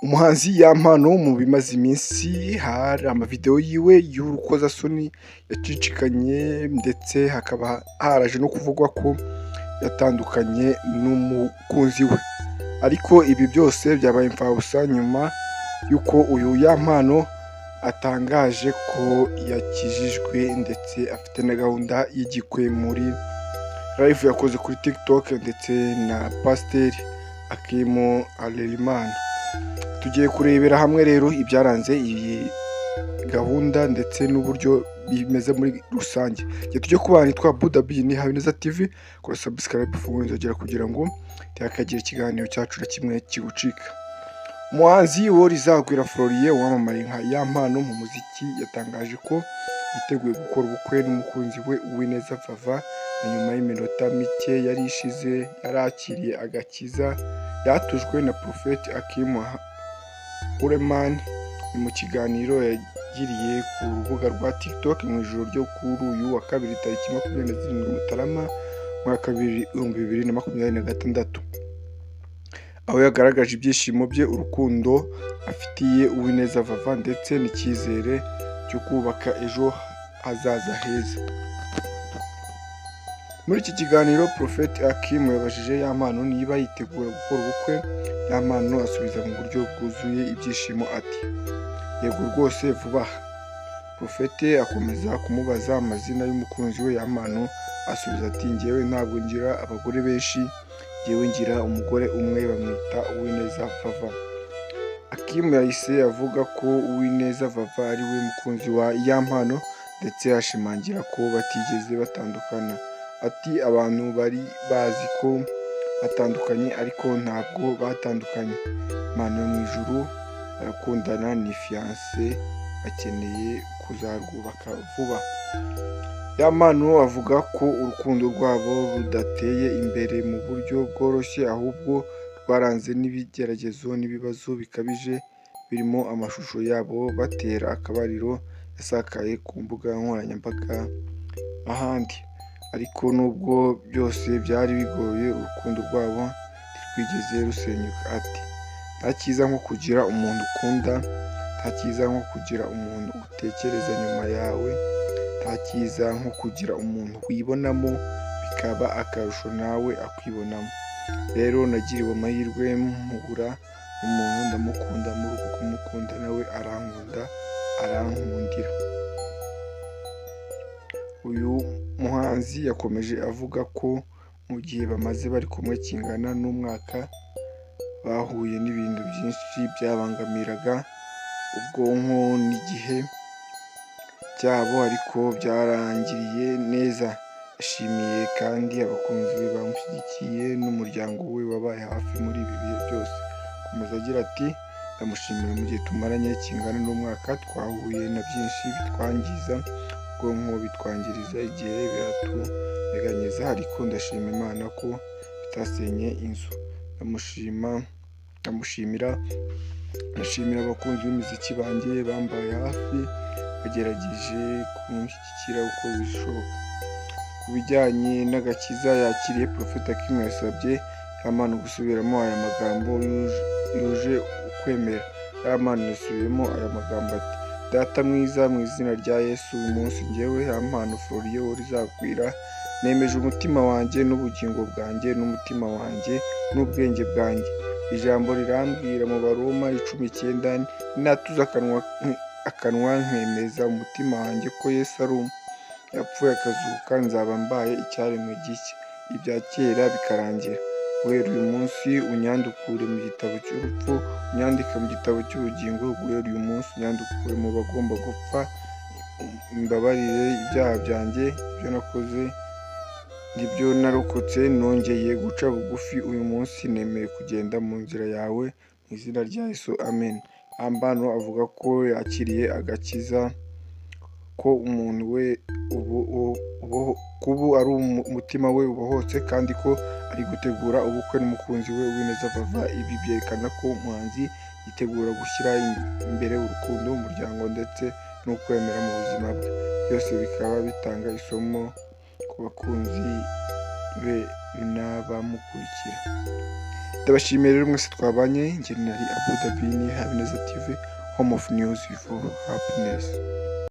Umuhanzi Yampano mu bimaze iminsi hari amavideo yiwe y'urukozasoni yacicikanye ndetse hakaba haraje no kuvugwa ko yatandukanye n'umukunzi we, ariko ibi byose byabaye imfabusa nyuma y'uko uyu Yampano atangaje ko yakijijwe ndetse afite na gahunda y'igikwe muri live yakoze kuri TikTok ndetse na Pasiteri Akimu Harerimana. Tugiye kurebera hamwe rero ibyaranze iyi gahunda ndetse n'uburyo bimeze muri rusange. Tujye kubana, nitwa Budabi ni Habineza TV, kora subscribe fungura kugira ngo ntihakagire ikiganiro cyacu na kimwe kigucika. Umuhanzi Worizagwira Florian wamamaye nka Yampano mu muziki yatangaje ko yiteguye gukora ubukwe n'umukunzi we Uwineza Vava nyuma y'iminota mike yari ishize yarakiriye agakiza yatujwe na Prophet Akimu Harerimana. Ni mu kiganiro yagiriye ku rubuga rwa TikTok mu ijoro ryo kuri uyu wa kabiri tariki 27 Mutarama mwaka 2026, aho yagaragaje ibyishimo bye, urukundo afitiye Uwineza Vava ndetse n'icyizere cyo kubaka ejo hazaza heza. Muri iki kiganiro Prophet Akimu yabajije Yampano niba yitegura gukora ubukwe. Yampano asubiza mu buryo bwuzuye ibyishimo ati yego rwose vuba aha. Prophet akomeza kumubaza amazina y'umukunzi we. Yampano asubiza ati njyewe ntabwo ngira abagore benshi, njyewe ngira umugore umwe bamwita Uwineza Vava. Akimu yahise avuga ko Uwineza Vava ari we mukunzi wa Yampano ndetse ashimangira ko batigeze batandukana. Ati abantu bari bazi ko batandukanye ariko ntabwo batandukanye. Imana yo mu ijuru barakundana, ni fiancé bakeneye kuzarwubaka vuba. Yampano avuga ko urukundo rwabo rudateye imbere mu buryo bworoshye ahubwo rwaranze n'ibigeragezo n'ibibazo bikabije, birimo amashusho yabo batera akabariro yasakaye ku mbuga nkoranyambaga n'ahandi. Ariko nubwo byose byari bigoye, urukundo rwabo ntirwigeze rusenyuka. Ati nta cyiza nko kugira umuntu ukunda, nta cyiza nko kugira umuntu utekereza nyuma yawe, nta cyiza nko kugira umuntu wibonamo bikaba akarusho nawe akwibonamo. Rero nagiriwe amahirwe mpura umuntu ndamukunda, muri uko kumukunda nawe arankunda arankundira. Uyu muhanzi yakomeje avuga ko mu gihe bamaze bari kumwe kingana n'umwaka bahuye n'ibintu byinshi byabangamiraga ubwonko n'igihe cyabo, ariko byarangiriye neza. Yashimiye kandi abakunzi be bamushyigikiye n'umuryango we wabaye hafi muri ibi bihe byose. Akomeza agira ati ndamushimira mu gihe tumaranye kingana n'umwaka twahuye na byinshi bitwangiza ubwonko, bitwangiriza igihe, biratunyeganyeza, ariko ndashima Imana ko bitasenye inzu. Ndashimira abakunzi b'imiziki banjye bambaye hafi bagerageje kumushyigikira uko bishoboka. Ku bijyanye n'agakiza yakiriye, Prophet Akimu yasabye Yampano gusubiramo aya magambo yuje ukwemera. Yampano yasubiyemo aya magambo ati Data mwiza, mu izina rya Yesu, uyu munsi njyewe Yampano Florian Worizagwira nemeje umutima wanjye n'ubugingo bwanjye n'umutima wanjye n'ubwenge bwanjye. Ijambo rirambwira mu Baroma 10:9 ninatuza akanwa nkemeza umutima wanjye ko Yesu ari yapfuye akazuka, nzaba mbaye icyaremwe gishya, ibya kera bikarangira. Guhera uyu munsi unyandukure mu gitabo cy'urupfu, unyandike mu gitabo cy'ubugingo. Guhera uyu munsi unyandukure mu bagomba gupfa, imbabarire ibyaha byanjye, ibyo nakoze n'ibyo narokotse. Nongeye guca bugufi uyu munsi, nemeye kugenda mu nzira yawe mu izina rya Yesu, amen. Yampano avuga ko yakiriye agakiza, ko umuntu we kubu ari umutima we ubohotse kandi ko ari gutegura ubukwe n'umukunzi we Uwineza Vava. Ibi byerekana ko umuhanzi yitegura gushyira imbere urukundo, umuryango ndetse n'ukwemera mu buzima bwe. Byose bikaba bitanga isomo ku bakunzi be n'abamukurikira. Ndabashimiye rero mwese twabanye, njye nari Abu Dhabi, ni Habineza TV, Home of News for Happiness.